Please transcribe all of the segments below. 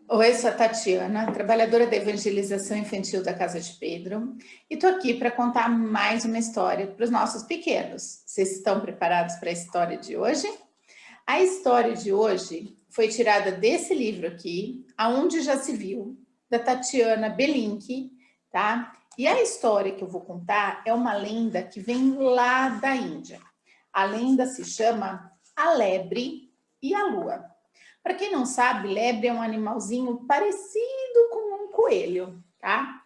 Oi, sou a Tatiana, trabalhadora da evangelização infantil da Casa de Pedro, e estou aqui para contar mais uma história para os nossos pequenos. Vocês estão preparados para a história de hoje? A história de hoje foi tirada desse livro aqui, Aonde Já Se Viu, da Tatiana Belink, tá? E a história que eu vou contar é uma lenda que vem lá da Índia. A lenda se chama A Lebre e a Lua. Para quem não sabe, lebre é um animalzinho parecido com um coelho, tá?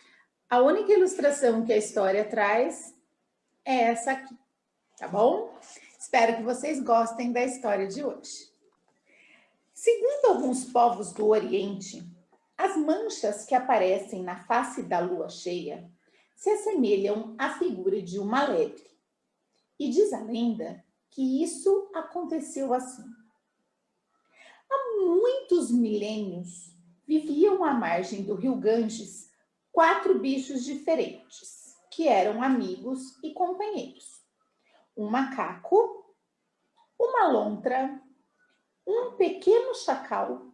A única ilustração que a história traz é essa aqui, tá bom? Espero que vocês gostem da história de hoje. Segundo alguns povos do Oriente, as manchas que aparecem na face da lua cheia se assemelham à figura de uma lebre. E diz a lenda que isso aconteceu assim. Há muitos milênios viviam à margem do rio Ganges 4 bichos diferentes, que eram amigos e companheiros. Um macaco, uma lontra, um pequeno chacal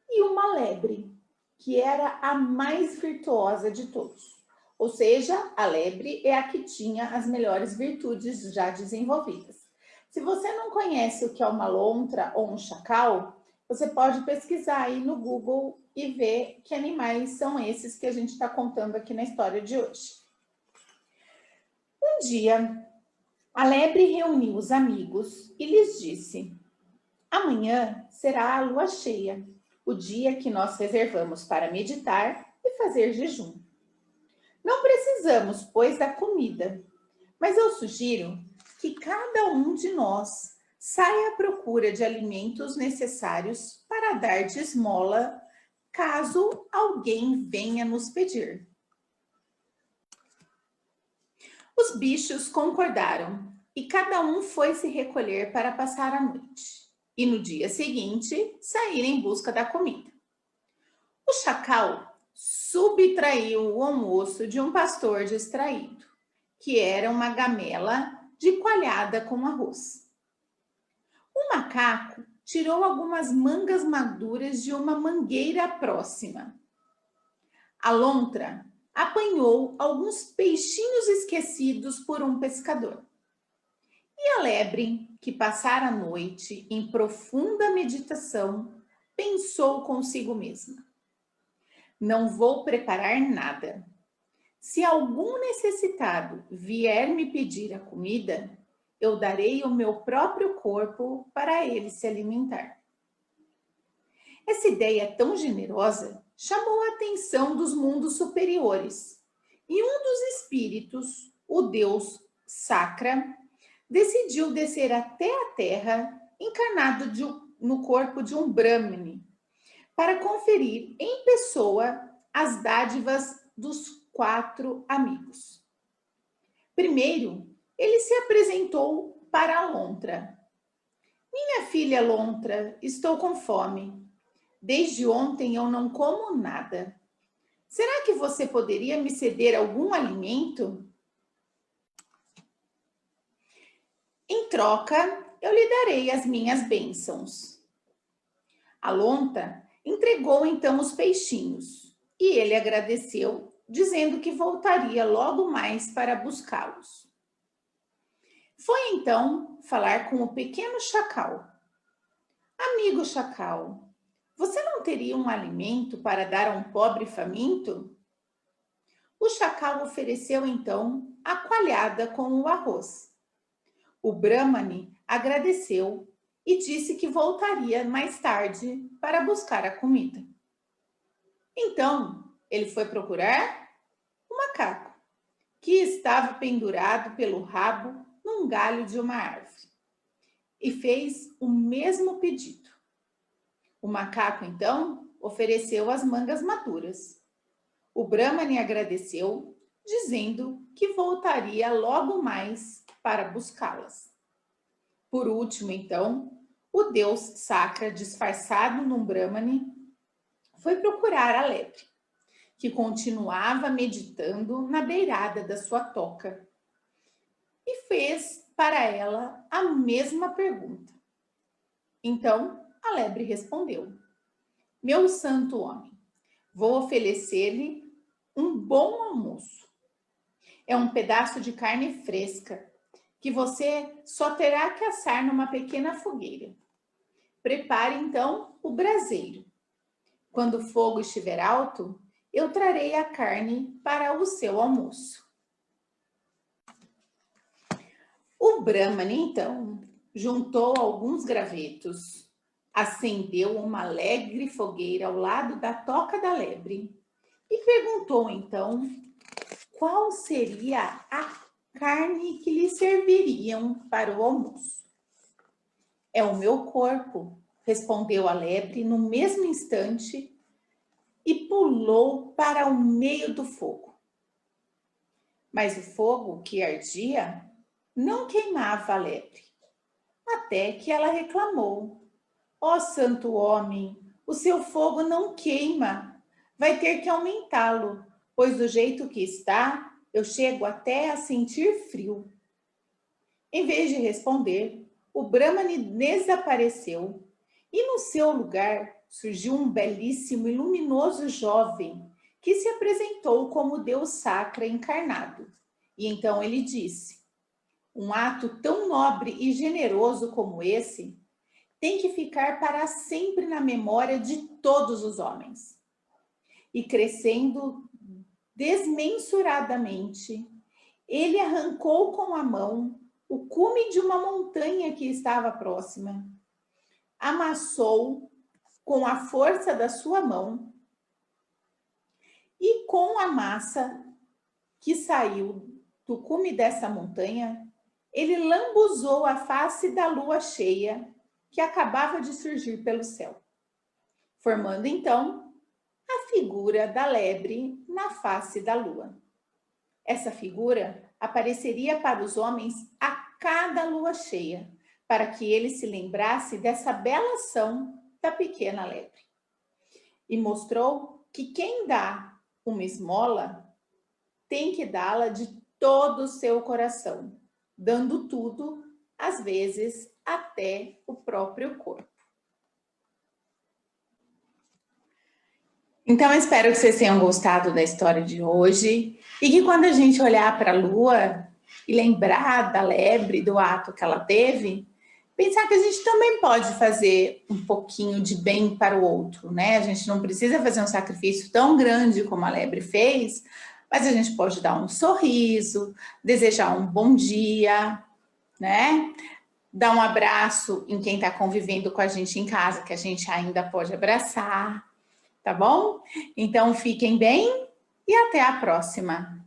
e uma lebre, que era a mais virtuosa de todos. Ou seja, a lebre é a que tinha as melhores virtudes já desenvolvidas. Se você não conhece o que é uma lontra ou um chacal, você pode pesquisar aí no Google e ver que animais são esses que a gente está contando aqui na história de hoje. Um dia, a lebre reuniu os amigos e lhes disse: amanhã será a lua cheia, o dia que nós reservamos para meditar e fazer jejum. Não precisamos, pois, da comida, mas eu sugiro que cada um de nós saia à procura de alimentos necessários para dar de esmola caso alguém venha nos pedir. Os bichos concordaram e cada um foi se recolher para passar a noite. E no dia seguinte, sair em busca da comida. O chacal subtraiu o almoço de um pastor distraído, que era uma gamela de coalhada com arroz. O macaco tirou algumas mangas maduras de uma mangueira próxima. A lontra apanhou alguns peixinhos esquecidos por um pescador. E a lebre, que passara a noite em profunda meditação, pensou consigo mesma: não vou preparar nada. Se algum necessitado vier me pedir a comida, eu darei o meu próprio corpo para ele se alimentar. Essa ideia tão generosa chamou a atenção dos mundos superiores, e um dos espíritos, o deus Sacra, decidiu descer até a terra encarnado no corpo de um Brahmane, para conferir em pessoa as dádivas dos 4 amigos. Primeiro, ele se apresentou para a lontra. Minha filha lontra, estou com fome. Desde ontem eu não como nada. Será que você poderia me ceder algum alimento? Em troca, eu lhe darei as minhas bênçãos. A lontra entregou então os peixinhos e ele agradeceu, dizendo que voltaria logo mais para buscá-los. Foi então falar com o pequeno chacal. Amigo chacal, você não teria um alimento para dar a um pobre faminto? O chacal ofereceu então a coalhada com o arroz. O Brahmane agradeceu e disse que voltaria mais tarde para buscar a comida. Então, ele foi procurar o macaco, que estava pendurado pelo rabo num galho de uma árvore, e fez o mesmo pedido. O macaco, então, ofereceu as mangas maduras. O Brahmane agradeceu, dizendo que voltaria logo mais para buscá-las. Por último, então, o deus Sacra, disfarçado num Brahmane, foi procurar a lebre, que continuava meditando na beirada da sua toca, e fez para ela a mesma pergunta. Então, a lebre respondeu: meu santo homem, vou oferecer-lhe um bom almoço. É um pedaço de carne fresca, que você só terá que assar numa pequena fogueira. Prepare, então, o braseiro. Quando o fogo estiver alto, eu trarei a carne para o seu almoço. O Brahmani, então, juntou alguns gravetos, acendeu uma alegre fogueira ao lado da toca da lebre e perguntou, então, qual seria a carne que lhe serviriam para o almoço. É o meu corpo, respondeu a lebre no mesmo instante e pulou para o meio do fogo. Mas o fogo que ardia não queimava a lebre, até que ela reclamou. Ó santo homem, o seu fogo não queima, vai ter que aumentá-lo, pois do jeito que está, eu chego até a sentir frio. Em vez de responder, o Brahmani desapareceu e no seu lugar surgiu um belíssimo e luminoso jovem que se apresentou como Deus Sacra encarnado. E então ele disse: um ato tão nobre e generoso como esse tem que ficar para sempre na memória de todos os homens. E crescendo desmensuradamente, ele arrancou com a mão o cume de uma montanha que estava próxima, amassou com a força da sua mão e com a massa que saiu do cume dessa montanha, ele lambuzou a face da lua cheia que acabava de surgir pelo céu, formando então a figura da lebre na face da lua. Essa figura apareceria para os homens a cada lua cheia, para que ele se lembrasse dessa bela ação da pequena lebre. E mostrou que quem dá uma esmola tem que dá-la de todo o seu coração, dando tudo, às vezes, até o próprio corpo. Então, eu espero que vocês tenham gostado da história de hoje e que quando a gente olhar para a lua e lembrar da lebre, do ato que ela teve, pensar que a gente também pode fazer um pouquinho de bem para o outro, né? A gente não precisa fazer um sacrifício tão grande como a lebre fez, mas a gente pode dar um sorriso, desejar um bom dia, né? Dar um abraço em quem está convivendo com a gente em casa, que a gente ainda pode abraçar. Tá bom? Então, fiquem bem e até a próxima.